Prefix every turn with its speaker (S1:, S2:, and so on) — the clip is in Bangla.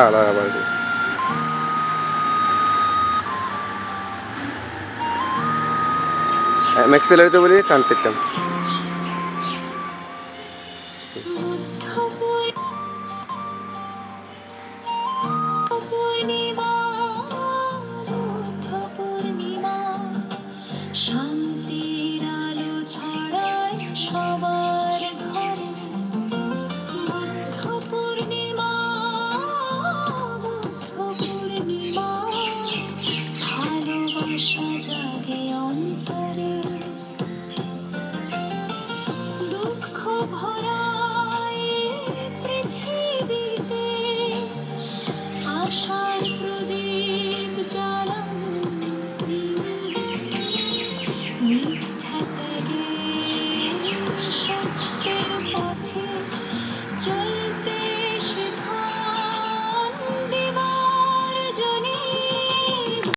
S1: আলাদা বাড়ি। ম্যাক্স ফেলারিতে বলি টানতে দিতাম।
S2: শান্তির আলো ছড়ায় সবার ঘরে। বুদ্ধ পূর্ণিমা, বুদ্ধ পূর্ণিমা, ভালোবাসা জাগে অন্তরে। দুঃখ ভরা এই পৃথিবীতে আশা